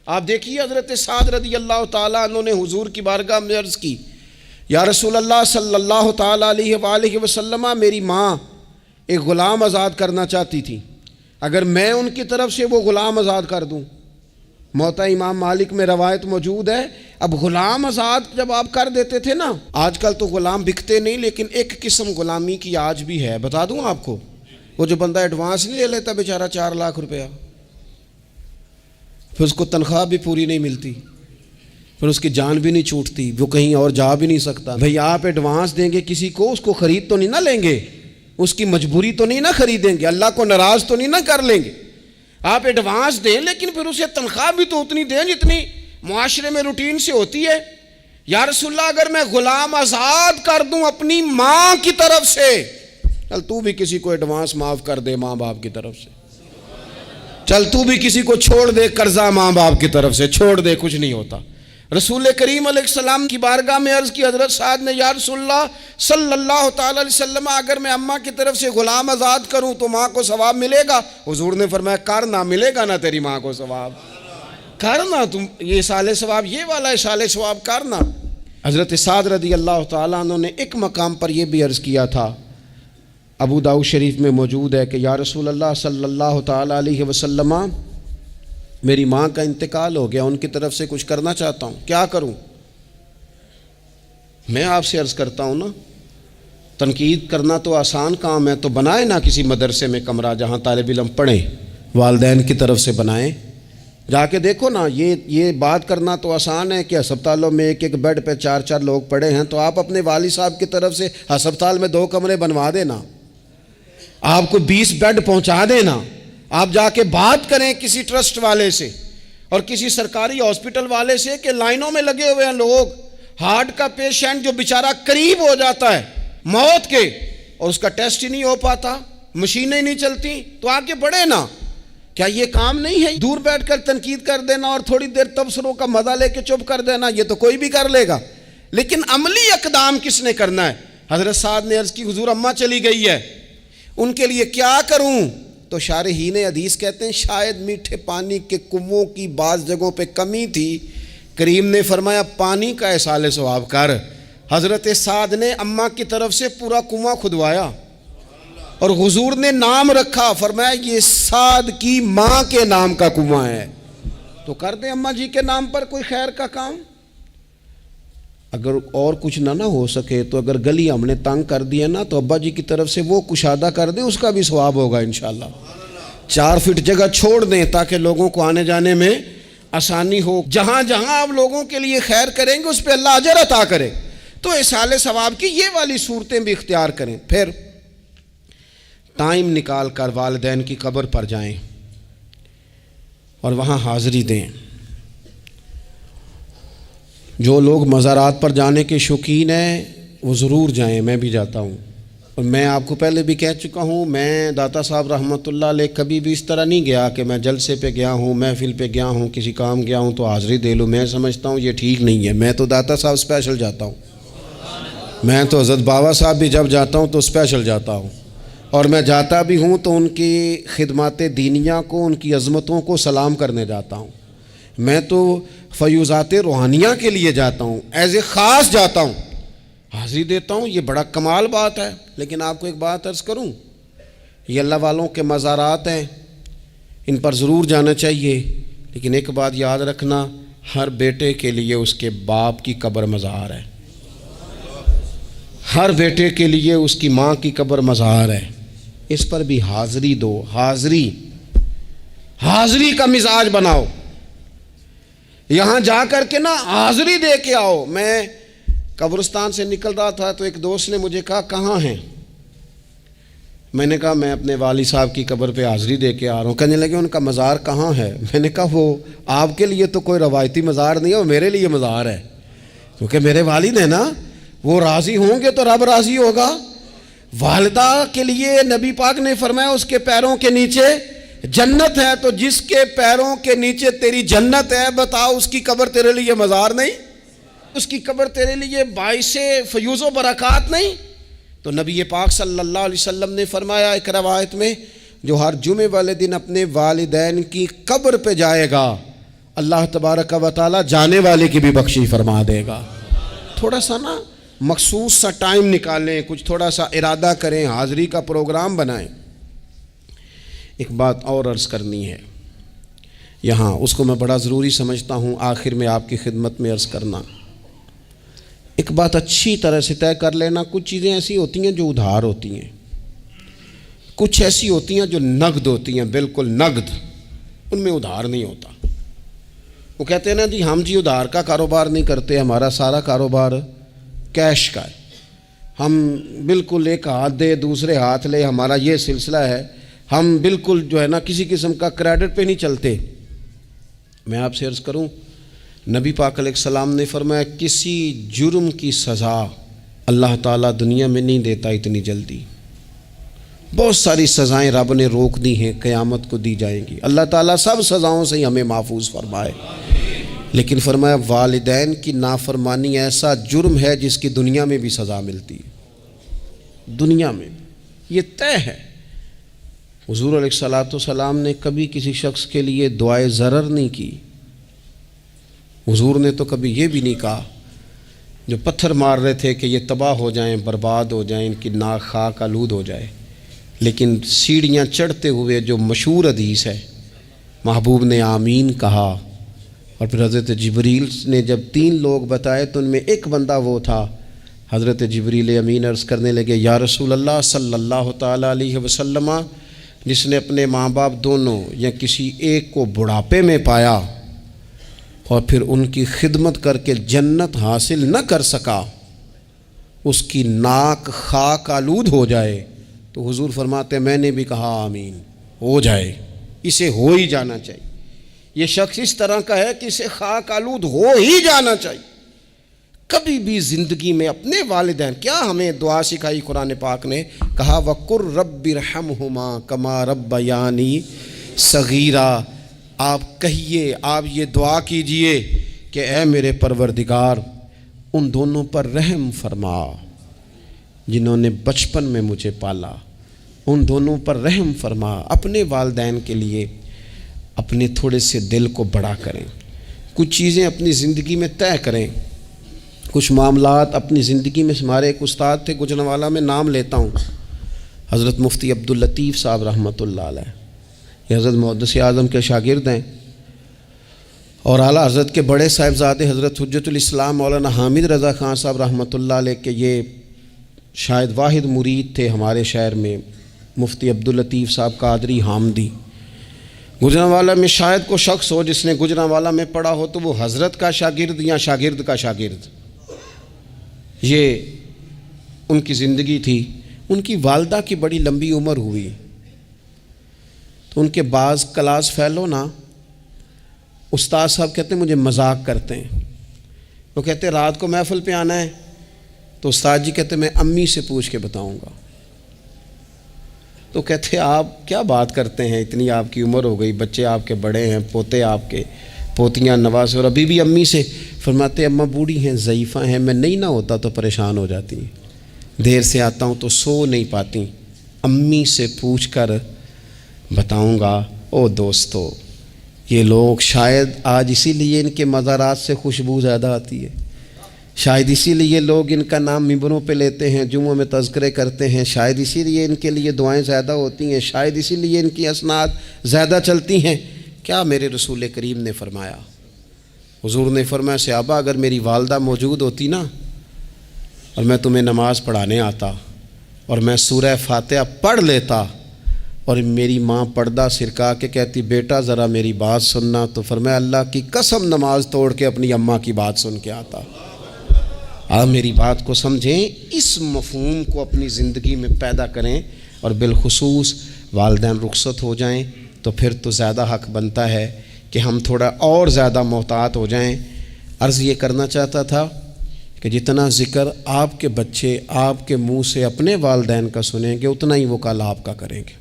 آپ دیکھیے حضرت سعد رضی اللہ تعالیٰ عنہ نے حضور کی بارگاہ میں عرض کی، یا رسول اللہ صلی اللہ تعالیٰ علیہ وآلہ وسلم، میری ماں ایک غلام آزاد کرنا چاہتی تھی، اگر میں ان کی طرف سے وہ غلام آزاد کر دوں۔ موطا امام مالک میں روایت موجود ہے، اب غلام آزاد جب آپ کر دیتے تھے نا، آج کل تو غلام بکتے نہیں، لیکن ایک قسم غلامی کی آج بھی ہے، بتا دوں آپ کو، وہ جو بندہ ایڈوانس نہیں لے لیتا بیچارہ 4 لاکھ روپیہ، پھر اس کو تنخواہ بھی پوری نہیں ملتی، پھر اس کی جان بھی نہیں چھوٹتی، وہ کہیں اور جا بھی نہیں سکتا۔ بھئی آپ ایڈوانس دیں گے کسی کو، اس کو خرید تو نہیں نہ لیں گے، اس کی مجبوری تو نہیں نہ خریدیں گے، اللہ کو ناراض تو نہیں نہ کر لیں گے۔ آپ ایڈوانس دیں لیکن پھر اسے تنخواہ بھی تو اتنی دیں جتنی معاشرے میں روٹین سے ہوتی ہے۔ یا رسول اللہ اگر میں غلام آزاد کر دوں اپنی ماں کی طرف سے، چل تو بھی کسی کو ایڈوانس معاف کر دے ماں باپ کی طرف سے، چل تو بھی کسی کو چھوڑ دے قرضہ ماں باپ کی طرف سے، چھوڑ دے، کچھ نہیں ہوتا۔ رسول کریم علیہ السلام کی بارگاہ میں عرض کی حضرت سعد نے، یا رسول اللہ صلی اللہ تعالی علیہ وسلم، اگر میں اماں کی طرف سے غلام آزاد کروں تو ماں کو ثواب ملے گا؟ حضور نے فرمایا کرنا، ملے گا نا تیری ماں کو ثواب، کرنا، تم یہ سال ثواب، یہ والا سال ثواب کرنا۔ حضرت سعد رضی اللہ تعالیٰ عنہ نے ایک مقام پر یہ بھی عرض کیا تھا، ابو داؤد شریف میں موجود ہے کہ یا رسول اللہ صلی اللہ تعالیٰ علیہ وسلم، میری ماں کا انتقال ہو گیا، ان کی طرف سے کچھ کرنا چاہتا ہوں، کیا کروں؟ میں آپ سے عرض کرتا ہوں نا، تنقید کرنا تو آسان کام ہے، تو بنائے نا کسی مدرسے میں کمرہ جہاں طالب علم پڑھیں، والدین کی طرف سے بنائیں، جا کے دیکھو نا، یہ بات کرنا تو آسان ہے کہ ہسپتالوں میں ایک بیڈ پہ 4 لوگ پڑے ہیں، تو آپ اپنے والد صاحب کی طرف سے ہسپتال میں 2 کمرے بنوا دینا، آپ کو 20 بیڈ پہنچا دینا، آپ جا کے بات کریں کسی ٹرسٹ والے سے اور کسی سرکاری ہاسپٹل والے سے کہ لائنوں میں لگے ہوئے ہیں لوگ، ہارٹ کا پیشنٹ جو بیچارہ قریب ہو جاتا ہے موت کے اور اس کا ٹیسٹ ہی نہیں ہو پاتا، مشینیں نہیں چلتی، تو آگے بڑھے نا۔ کیا یہ کام نہیں ہے دور بیٹھ کر تنقید کر دینا اور تھوڑی دیر تبصروں کا مزہ لے کے چپ کر دینا؟ یہ تو کوئی بھی کر لے گا، لیکن عملی اقدام کس نے کرنا ہے؟ حضرت سعد نے عرض کی، حضور اماں چلی گئی ہے، ان کے لیے کیا کروں؟ تو شارحین حدیث کہتے ہیں شاید میٹھے پانی کے کنووں کی بعض جگہوں پہ کمی تھی، کریم نے فرمایا پانی کا احصال ثواب کر۔ حضرت سعد نے اماں کی طرف سے پورا کنواں کھدوایا اور حضور نے نام رکھا، فرمایا یہ سعد کی ماں کے نام کا کنواں ہے، تو کر دیں اماں جی کے نام پر کوئی خیر کا کام۔ اگر اور کچھ نہ ہو سکے تو اگر گلی ہم نے تنگ کر دیا نا تو ابا جی کی طرف سے وہ کشادہ کر دیں، اس کا بھی ثواب ہوگا انشاءاللہ۔ 4 فٹ جگہ چھوڑ دیں تاکہ لوگوں کو آنے جانے میں آسانی ہو، جہاں جہاں آپ لوگوں کے لیے خیر کریں گے اس پہ اللہ اجر عطا کرے، تو احصال ثواب کی یہ والی صورتیں بھی اختیار کریں۔ پھر ٹائم نکال کر والدین کی قبر پر جائیں اور وہاں حاضری دیں۔ جو لوگ مزارات پر جانے کے شوقین ہیں وہ ضرور جائیں، میں بھی جاتا ہوں، اور میں آپ کو پہلے بھی کہہ چکا ہوں، میں داتا صاحب رحمۃ اللہ علیہ کبھی بھی اس طرح نہیں گیا کہ میں جلسے پہ گیا ہوں، محفل پہ گیا ہوں، کسی کام گیا ہوں تو حاضری دے لوں، میں سمجھتا ہوں یہ ٹھیک نہیں ہے۔ میں تو داتا صاحب اسپیشل جاتا ہوں، میں تو حضرت بابا صاحب بھی جب جاتا ہوں تو اسپیشل جاتا ہوں، اور میں جاتا بھی ہوں تو ان کی خدمات دینیہ کو، ان کی عظمتوں کو سلام کرنے جاتا ہوں۔ میں تو فیوزات روحانیہ کے لیے جاتا ہوں، ایز اے خاص جاتا ہوں، حاضری دیتا ہوں، یہ بڑا کمال بات ہے۔ لیکن آپ کو ایک بات عرض کروں، یہ اللہ والوں کے مزارات ہیں، ان پر ضرور جانا چاہیے، لیکن ایک بات یاد رکھنا، ہر بیٹے کے لیے اس کے باپ کی قبر مزار ہے، ہر بیٹے کے لیے اس کی ماں کی قبر مزار ہے، اس پر بھی حاضری دو، حاضری کا مزاج بناؤ، یہاں جا کر کے نا حاضری دے کے آؤ۔ میں قبرستان سے نکل رہا تھا تو ایک دوست نے مجھے کہا کہاں ہیں؟ میں نے کہا میں اپنے والد صاحب کی قبر پہ حاضری دے کے آ رہا ہوں۔ کہنے لگے ان کا مزار کہاں ہے؟ میں نے کہا وہ آپ کے لیے تو کوئی روایتی مزار نہیں ہے، وہ میرے لیے مزار ہے، کیونکہ میرے والد ہیں نا، وہ راضی ہوں گے تو رب راضی ہوگا۔ والدہ کے لیے نبی پاک نے فرمایا اس کے پیروں کے نیچے جنت ہے، تو جس کے پیروں کے نیچے تیری جنت ہے، بتاؤ اس کی قبر تیرے لیے مزار نہیں؟ اس کی قبر تیرے لیے باعث فیوز و برکات نہیں؟ تو نبی پاک صلی اللہ علیہ وسلم نے فرمایا ایک روایت میں، جو ہر جمعے والے دن اپنے والدین کی قبر پہ جائے گا، اللہ تبارک و تعالیٰ جانے والے کی بھی بخشش فرما دے گا۔ تھوڑا سا نا مخصوص سا ٹائم نکالیں، کچھ تھوڑا سا ارادہ کریں، حاضری کا پروگرام بنائیں۔ ایک بات اور عرض کرنی ہے یہاں، اس کو میں بڑا ضروری سمجھتا ہوں آخر میں آپ کی خدمت میں عرض کرنا۔ ایک بات اچھی طرح سے طے کر لینا، کچھ چیزیں ایسی ہوتی ہیں جو ادھار ہوتی ہیں، کچھ ایسی ہوتی ہیں جو نقد ہوتی ہیں، بالکل نقد، ان میں ادھار نہیں ہوتا۔ وہ کہتے ہیں نا جی ہم جی ادھار کا کاروبار نہیں کرتے، ہمارا سارا کاروبار کیش کا ہے، ہم بالکل ایک ہاتھ دے دوسرے ہاتھ لے، ہمارا یہ سلسلہ ہے، ہم بالکل جو ہے نا کسی قسم کا کریڈٹ پہ نہیں چلتے۔ میں آپ سے عرض کروں، نبی پاک علیہ السلام نے فرمایا کسی جرم کی سزا اللہ تعالیٰ دنیا میں نہیں دیتا اتنی جلدی۔ بہت ساری سزائیں رب نے روک دی ہیں، قیامت کو دی جائیں گی۔ اللہ تعالیٰ سب سزاؤں سے ہمیں محفوظ فرمائے، لیکن فرمایا والدین کی نافرمانی ایسا جرم ہے جس کی دنیا میں بھی سزا ملتی ہے، دنیا میں یہ طے ہے۔ حضور علیہ الصلوۃ والسلام نے کبھی کسی شخص کے لیے دعائے ضرر نہیں کی۔ حضور نے تو کبھی یہ بھی نہیں کہا، جو پتھر مار رہے تھے کہ یہ تباہ ہو جائیں، برباد ہو جائیں، ان کی ناک خاک آلود ہو جائے، لیکن سیڑھیاں چڑھتے ہوئے جو مشہور حدیث ہے، محبوب نے آمین کہا، اور پھر حضرت جبریل نے جب 3 لوگ بتائے تو ان میں ایک بندہ وہ تھا، حضرت جبریل امین عرض کرنے لگے یا رسول اللہ صلی اللہ تعالیٰ علیہ وسلم، جس نے اپنے ماں باپ دونوں یا کسی ایک کو بڑھاپے میں پایا اور پھر ان کی خدمت کر کے جنت حاصل نہ کر سکا، اس کی ناک خاک آلود ہو جائے، تو حضور فرماتے میں نے بھی کہا آمین، ہو جائے، اسے ہو ہی جانا چاہیے۔ یہ شخص اس طرح کا ہے کہ اسے خاک آلود ہو ہی جانا چاہیے۔ کبھی بھی زندگی میں اپنے والدین، کیا ہمیں دعا سکھائی قرآن پاک نے، کہا وَقُرْ رَبِّ ارْحَمْهُمَا كَمَا رَبَّيَانِي صَغِيرًا۔ آپ کہیے، آپ یہ دعا کیجئے کہ اے میرے پروردگار ان دونوں پر رحم فرما جنہوں نے بچپن میں مجھے پالا، ان دونوں پر رحم فرما۔ اپنے والدین کے لیے اپنے تھوڑے سے دل کو بڑا کریں، کچھ چیزیں اپنی زندگی میں طے کریں، کچھ معاملات اپنی زندگی میں۔ ہمارے ایک استاد تھے گوجرانوالہ میں، نام لیتا ہوں، حضرت مفتی عبداللطیف صاحب رحمۃ اللہ علیہ، یہ حضرت محدث اعظم کے شاگرد ہیں، اور اعلیٰ حضرت کے بڑے صاحبزادے حضرت حجت الاسلام مولانا حامد رضا خان صاحب رحمۃ اللہ علیہ کے یہ شاید واحد مرید تھے ہمارے شہر میں، مفتی عبداللطیف صاحب قادری حامدی۔ گوجرانوالہ میں شاید کوئی شخص ہو جس نے گوجرانوالہ میں پڑھا ہو تو وہ حضرت کا شاگرد یا شاگرد کا شاگرد، یہ ان کی زندگی تھی۔ ان کی والدہ کی بڑی لمبی عمر ہوئی تو ان کے بعض کلاس فیلو نا، استاد صاحب کہتے ہیں مجھے مذاق کرتے ہیں، وہ کہتے ہیں رات کو محفل پہ آنا ہے، تو استاد جی کہتے ہیں میں امی سے پوچھ کے بتاؤں گا۔ تو کہتے ہیں آپ کیا بات کرتے ہیں، اتنی آپ کی عمر ہو گئی، بچے آپ کے بڑے ہیں، پوتے آپ کے، پوتیاں نوازے، اور ابھی بھی امی سے۔ فرماتے اماں بوڑھی ہیں، ضعیفہ ہیں، میں نہیں نہ ہوتا تو پریشان ہو جاتی ہیں، دیر سے آتا ہوں تو سو نہیں پاتی، امی سے پوچھ کر بتاؤں گا۔ او دوستو، یہ لوگ شاید آج اسی لیے ان کے مزارات سے خوشبو زیادہ آتی ہے، شاید اسی لیے لوگ ان کا نام ممبروں پہ لیتے ہیں، جمعوں میں تذکرے کرتے ہیں، شاید اسی لیے ان کے لیے دعائیں زیادہ ہوتی ہیں، شاید اسی لیے ان کی اسناد زیادہ چلتی ہیں۔ کیا میرے رسول کریم نے فرمایا، حضور نے فرمایا صحابہ اگر میری والدہ موجود ہوتی نا اور میں تمہیں نماز پڑھانے آتا اور میں سورہ فاتحہ پڑھ لیتا اور میری ماں پردہ سرکا کے کہتی بیٹا ذرا میری بات سننا، تو فرمایا اللہ کی قسم نماز توڑ کے اپنی اماں کی بات سن کے آتا۔ آپ میری بات کو سمجھیں، اس مفہوم کو اپنی زندگی میں پیدا کریں، اور بالخصوص والدین رخصت ہو جائیں تو پھر تو زیادہ حق بنتا ہے کہ ہم تھوڑا اور زیادہ محتاط ہو جائیں۔ عرض یہ کرنا چاہتا تھا کہ جتنا ذکر آپ کے بچے آپ کے منہ سے اپنے والدین کا سنیں گے اتنا ہی وہ کل آپ کا کریں گے،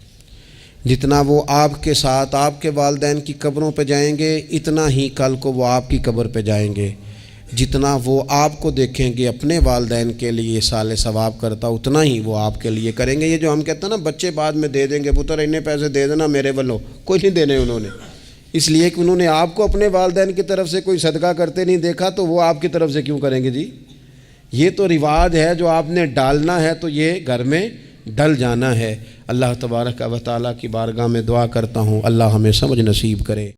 جتنا وہ آپ کے ساتھ آپ کے والدین کی قبروں پہ جائیں گے اتنا ہی کل کو وہ آپ کی قبر پہ جائیں گے، جتنا وہ آپ کو دیکھیں گے اپنے والدین کے لیے اِصال ثواب کرتا اتنا ہی وہ آپ کے لیے کریں گے۔ یہ جو ہم کہتے ہیں نا بچے بعد میں دے دیں گے، پتر اتنے پیسے دے دینا میرے والوں، کوئی نہیں دینے انہوں نے، اس لیے کہ انہوں نے آپ کو اپنے والدین کی طرف سے کوئی صدقہ کرتے نہیں دیکھا تو وہ آپ کی طرف سے کیوں کریں گے جی؟ یہ تو رواج ہے جو آپ نے ڈالنا ہے تو یہ گھر میں ڈل جانا ہے۔ اللہ تبارک و تعالیٰ کی بارگاہ میں دعا کرتا ہوں اللہ ہمیں سمجھ نصیب کرے۔